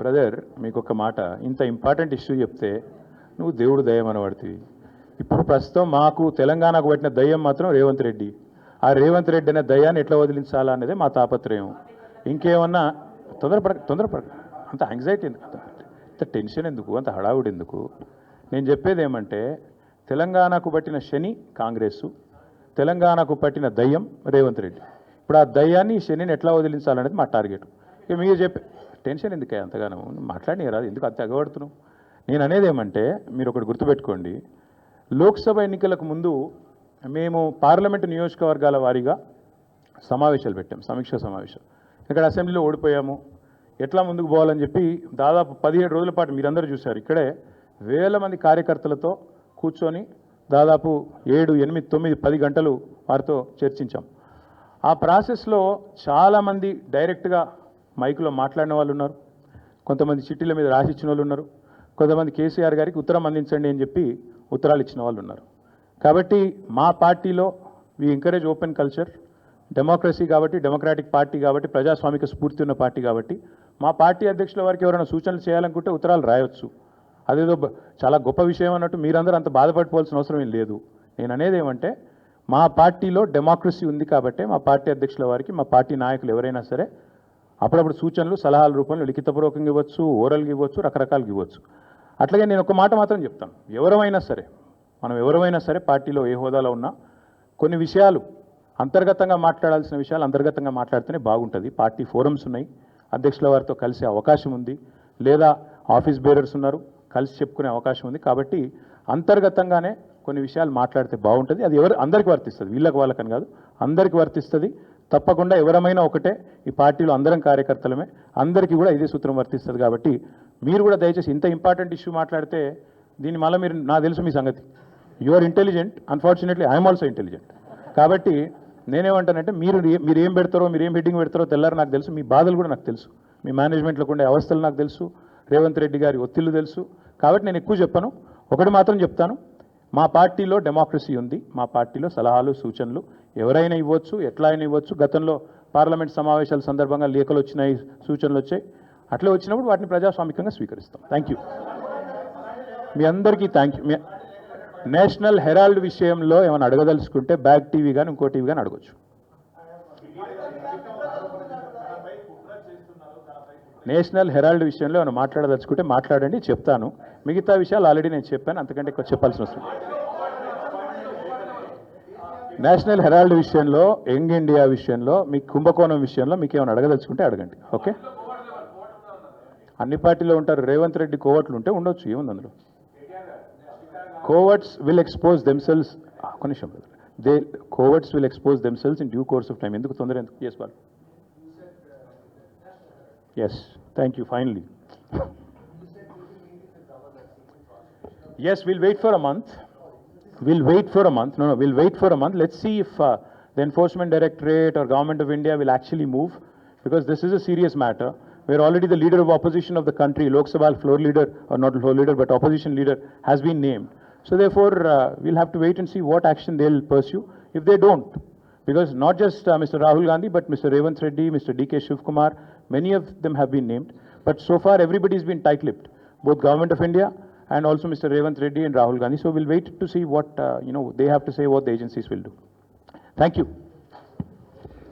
Brother మీకు ఒక మాట, ఇంత ఇంపార్టెంట్ ఇష్యూ చెప్తే నువ్వు దేవుడు దయ్యం అనబడుతుంది. ఇప్పుడు ప్రస్తుతం మాకు తెలంగాణకు పట్టిన దయ్యం మాత్రం రేవంత్ రెడ్డి. ఆ రేవంత్ రెడ్డి అనే దయ్యాన్ని ఎట్లా వదిలించాలా అనేది మా తాపత్రయం. ఇంకేమన్నా తొందరపడ అంత యాంగ్జైటీ ఎందుకు, అంత టెన్షన్ ఎందుకు, అంత హడావుడి ఎందుకు? నేను చెప్పేది ఏమంటే తెలంగాణకు పట్టిన శని కాంగ్రెస్, తెలంగాణకు పట్టిన దయ్యం రేవంత్ రెడ్డి. ఇప్పుడు ఆ దయ్యాన్ని శనిని ఎట్లా వదిలించాలనేది మా టార్గెట్. ఇక మీరు చెప్పే టెన్షన్ ఎందుకే అంతగానో మాట్లాడి రాదు, ఎందుకు అంత ఎగబడుతున్నావు? నేను అనేది ఏమంటే మీరు ఒకటి గుర్తుపెట్టుకోండి, లోక్సభ ఎన్నికలకు ముందు మేము పార్లమెంటు నియోజకవర్గాల వారీగా సమావేశాలు పెట్టాం, సమీక్షా సమావేశం. ఇక్కడ అసెంబ్లీలో ఓడిపోయాము, ఎట్లా ముందుకు పోవాలని చెప్పి దాదాపు 17 రోజుల పాటు మీరందరూ చూశారు. ఇక్కడే వేల మంది కార్యకర్తలతో కూర్చొని దాదాపు 7, 8, 9, 10 గంటలు వారితో చర్చించాం. ఆ ప్రాసెస్లో చాలామంది డైరెక్ట్గా మైకులో మాట్లాడిన వాళ్ళు ఉన్నారు, కొంతమంది చిట్టీల మీద రాసిచ్చిన వాళ్ళు ఉన్నారు, కొంతమంది కేసీఆర్ గారికి ఉత్తరం అందించండి అని చెప్పి ఉత్తరాలు ఇచ్చిన వాళ్ళు ఉన్నారు. కాబట్టి మా పార్టీలో we encourage open culture, democracy కాబట్టి, డెమోక్రాటిక్ పార్టీ కాబట్టి, ప్రజాస్వామిక స్ఫూర్తి ఉన్న పార్టీ కాబట్టి మా పార్టీ అధ్యక్షుల వారికి ఎవరైనా సూచనలు చేయాలనుకుంటే ఉత్తరాలు రాయొచ్చు. అదేదో చాలా గొప్ప విషయం అన్నట్టు మీరందరూ అంత బాధపడిపోవాల్సిన అవసరం ఏం లేదు. నేను అనేది ఏమంటే మా పార్టీలో డెమోక్రసీ ఉంది కాబట్టి మా పార్టీ అధ్యక్షుల వారికి మా పార్టీ నాయకులు ఎవరైనా సరే అప్పుడప్పుడు సూచనలు సలహాల రూపంలో లిఖితపూర్వకంగా ఇవ్వచ్చు, ఓరల్గా ఇవ్వచ్చు, రకరకాలుగా ఇవ్వచ్చు. అట్లాగే నేను ఒక మాట మాత్రం చెప్తాను, మనం ఎవరైనా సరే పార్టీలో ఏ హోదాలో ఉన్నా కొన్ని విషయాలు అంతర్గతంగా మాట్లాడాల్సిన విషయాలు అంతర్గతంగా మాట్లాడితేనే బాగుంటుంది. పార్టీ ఫోరమ్స్ ఉన్నాయి, అధ్యక్షుల వారితో కలిసే అవకాశం ఉంది, లేదా ఆఫీస్ బేరర్స్ ఉన్నారు, కలిసి చెప్పుకునే అవకాశం ఉంది. కాబట్టి అంతర్గతంగానే కొన్ని విషయాలు మాట్లాడితే బాగుంటుంది. అది అందరికీ వర్తిస్తుంది, వీళ్ళకి వాళ్ళకని కాదు, అందరికీ వర్తిస్తుంది. తప్పకుండా ఎవరమైనా ఒకటే, ఈ పార్టీలో అందరం కార్యకర్తలమే, అందరికీ కూడా ఇదే సూత్రం వర్తిస్తుంది. కాబట్టి మీరు కూడా దయచేసి ఇంత ఇంపార్టెంట్ ఇష్యూ మాట్లాడితే దీని మళ్ళీ మీరు, నాకు తెలుసు మీ సంగతి, you are intelligent, unfortunately I'm also intelligent. కాబట్టి నేనేమంటానంటే మీరు ఏం పెడతారో, మీరు ఏం హెడ్డింగ్ పెడతారో తెల్లారు నాకు తెలుసు, మీ బాధలు కూడా నాకు తెలుసు, మీ మేనేజ్మెంట్లోకి ఉండే అవస్థలు నాకు తెలుసు, రేవంత్ రెడ్డి గారి ఒత్తిళ్లు తెలుసు. కాబట్టి నేను ఎక్కువ చెప్పను, ఒకటి మాత్రం చెప్తాను, మా పార్టీలో డెమోక్రసీ ఉంది, మా పార్టీలో సలహాలు సూచనలు ఎవరైనా ఇవ్వచ్చు, ఎట్లా అయినా ఇవ్వచ్చు. గతంలో పార్లమెంట్ సమావేశాల సందర్భంగా లేఖలు వచ్చినాయి, సూచనలు వచ్చాయి, అట్లా వచ్చినప్పుడు వాటిని ప్రజాస్వామికంగా స్వీకరిస్తాం. థ్యాంక్ యూ, మీ అందరికీ థ్యాంక్ యూ. నేషనల్ హెరాల్డ్ విషయంలో ఏమైనా అడగదలుచుకుంటే బ్యాక్ టీవీ కానీ ఇంకో టీవీ కానీ అడగచ్చు. నేషనల్ హెరాల్డ్ విషయంలో ఏమైనా మాట్లాడదలుచుకుంటే మాట్లాడండి, చెప్తాను. మిగతా విషయాలు ఆల్రెడీ నేను చెప్పాను, అంతకంటే ఎక్కువ చెప్పాల్సిన అవసరం. నేషనల్ హెరాల్డ్ విషయంలో, యంగ్ ఇండియా విషయంలో, మీ కుంభకోణం విషయంలో మీకు ఏమైనా అడగదలుచుకుంటే అడగండి. ఓకే, అన్ని పార్టీలో ఉంటారు, రేవంత్ రెడ్డి కోవట్లు ఉంటే ఉండొచ్చు, ఏముంది అందులో. కోవర్ట్స్ విల్ ఎక్స్పోజ్ దెమ్సెల్స్, ఒక నిమిషం, coverts will expose themselves in due course of time. ఎందుకు తొందర ఎందుకు? ఎస్ బాల్, yes, thank you, finally. Yes, we'll wait for a month. No, we'll wait for a month. Let's see if the Enforcement Directorate or Government of India will actually move, because this is a serious matter. We're already the leader of opposition of the country, Lok Sabha floor leader, or not floor leader, but opposition leader has been named. So therefore, we'll have to wait and see what action they'll pursue. If they don't, because not just Mr. Rahul Gandhi, but Mr. Revanth Reddy, Mr. D.K. Shivkumar, many of them have been named. But so far, everybody's been tight-lipped, both Government of India and also Mr. Revanth Reddy and Rahul Gandhi. So we'll wait to see what they have to say, what the agencies will do. Thank you.